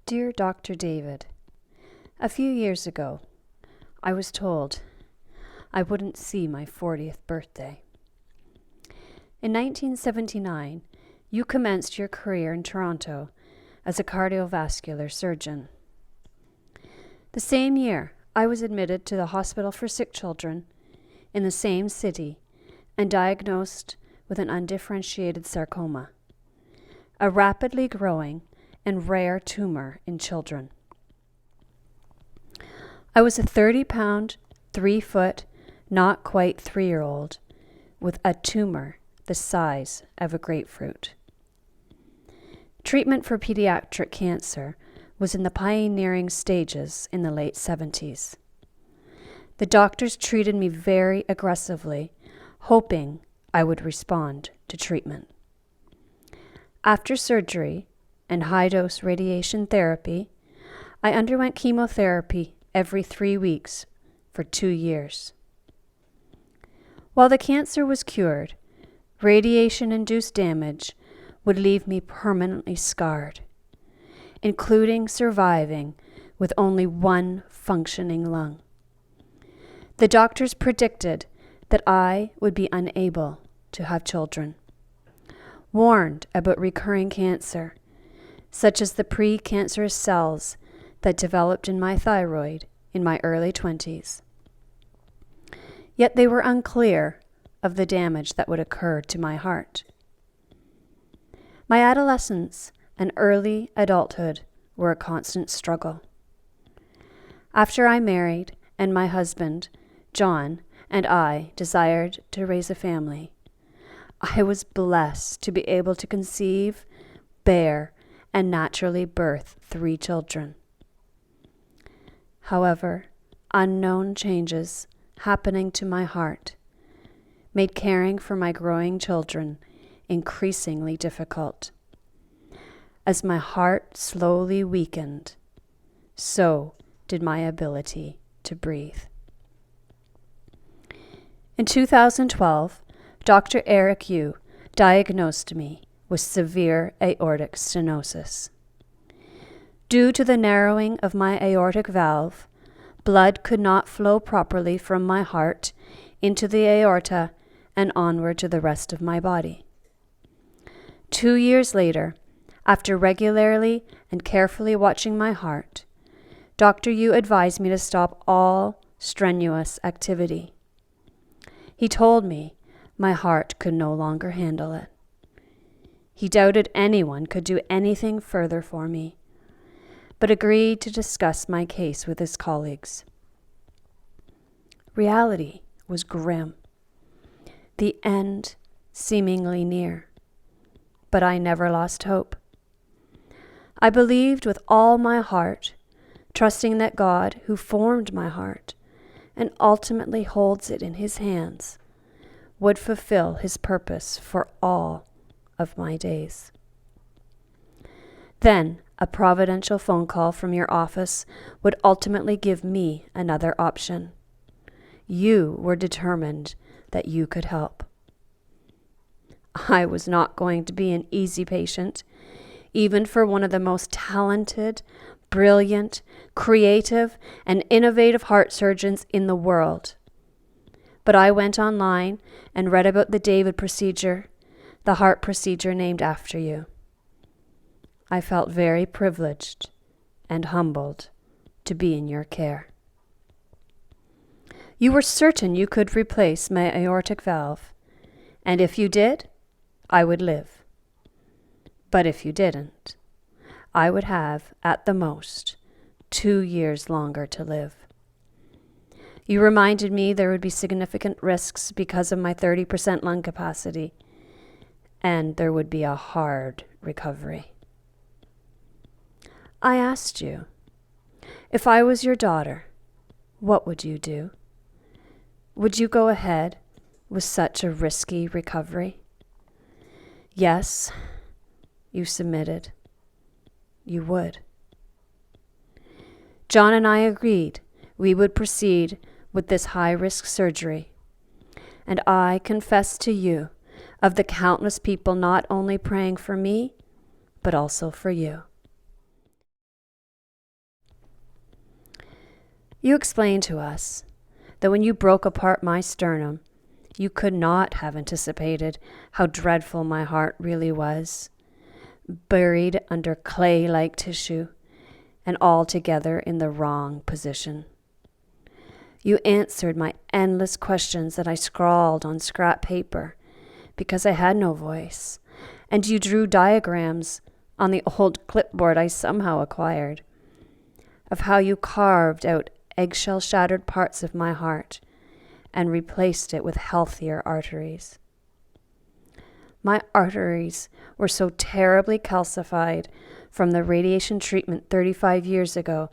Dear Dr. David, a few years ago, I was told I wouldn't see my 40th birthday. In 1979, you commenced your career in Toronto as a cardiovascular surgeon. The same year, I was admitted to the Hospital for Sick Children in the same city and diagnosed with an undifferentiated sarcoma, a rapidly growing and rare tumor in children. I was a 30-pound, 3-foot, not quite 3-year-old with a tumor the size of a grapefruit. Treatment for pediatric cancer was in the pioneering stages in the late 70s. The doctors treated me very aggressively, hoping I would respond to treatment. After surgery and high-dose radiation therapy, I underwent chemotherapy every 3 weeks for 2 years. While the cancer was cured, radiation-induced damage would leave me permanently scarred, including surviving with only one functioning lung. The doctors predicted that I would be unable to have children, warned about recurring cancer, such as the pre-cancerous cells that developed in my thyroid in my early 20s. Yet they were unclear of the damage that would occur to my heart. My adolescence and early adulthood were a constant struggle. After I married and my husband, John, and I desired to raise a family, I was blessed to be able to conceive, bear, and naturally birth 3 children. However, unknown changes happening to my heart made caring for my growing children increasingly difficult. As my heart slowly weakened, so did my ability to breathe. In 2012, Dr. Eric Yu diagnosed me with severe aortic stenosis. Due to the narrowing of my aortic valve, blood could not flow properly from my heart into the aorta and onward to the rest of my body. 2 years later, after regularly and carefully watching my heart, Dr. Yu advised me to stop all strenuous activity. He told me my heart could no longer handle it. He doubted anyone could do anything further for me, but agreed to discuss my case with his colleagues. Reality was grim, the end seemingly near, but I never lost hope. I believed with all my heart, trusting that God, who formed my heart and ultimately holds it in his hands, would fulfill his purpose for all of my days. Then, a providential phone call from your office would ultimately give me another option. You were determined that you could help. I was not going to be an easy patient, even for one of the most talented, brilliant, creative, and innovative heart surgeons in the world. But I went online and read about the David procedure, the heart procedure named after you. I felt very privileged and humbled to be in your care. You were certain you could replace my aortic valve, and if you did, I would live. But if you didn't, I would have, at the most, 2 years longer to live. You reminded me there would be significant risks because of my 30% lung capacity, and there would be a hard recovery. I asked you, if I was your daughter, what would you do? Would you go ahead with such a risky recovery? Yes, you submitted. You would. John and I agreed we would proceed with this high-risk surgery, and I confess to you of the countless people not only praying for me, but also for you. You explained to us that when you broke apart my sternum, you could not have anticipated how dreadful my heart really was, buried under clay-like tissue and altogether in the wrong position. You answered my endless questions that I scrawled on scrap paper because I had no voice, and you drew diagrams on the old clipboard I somehow acquired of how you carved out eggshell-shattered parts of my heart and replaced it with healthier arteries. My arteries were so terribly calcified from the radiation treatment 35 years ago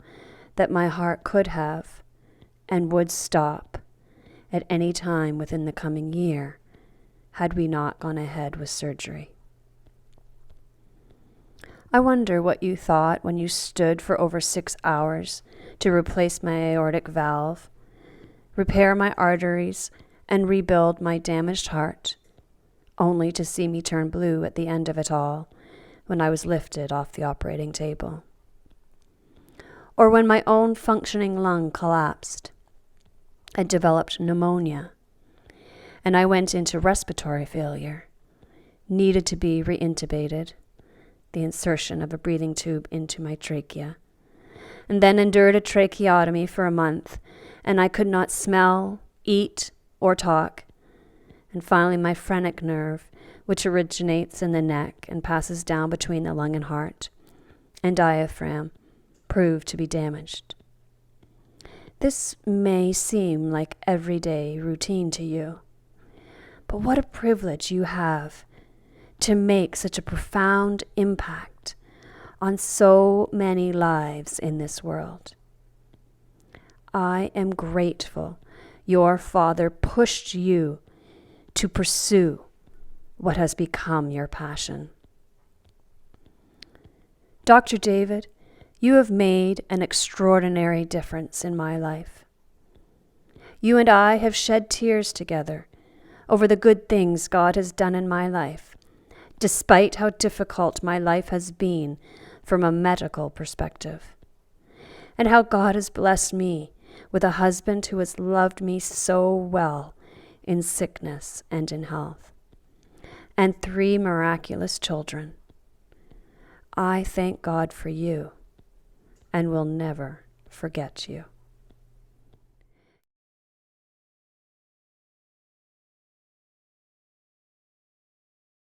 that my heart could have and would stop at any time within the coming year had we not gone ahead with surgery. I wonder what you thought when you stood for over 6 hours to replace my aortic valve, repair my arteries, and rebuild my damaged heart, only to see me turn blue at the end of it all when I was lifted off the operating table. Or when my own functioning lung collapsed and developed pneumonia, and I went into respiratory failure, needed to be reintubated, the insertion of a breathing tube into my trachea, and then endured a tracheotomy for a month, and I could not smell, eat, or talk. And finally my phrenic nerve, which originates in the neck and passes down between the lung and heart, and diaphragm, proved to be damaged. This may seem like everyday routine to you, but what a privilege you have to make such a profound impact on so many lives in this world. I am grateful your father pushed you to pursue what has become your passion. Dr. David, you have made an extraordinary difference in my life. You and I have shed tears together over the good things God has done in my life, despite how difficult my life has been from a medical perspective, and how God has blessed me with a husband who has loved me so well in sickness and in health, and 3 miraculous children. I thank God for you and will never forget you.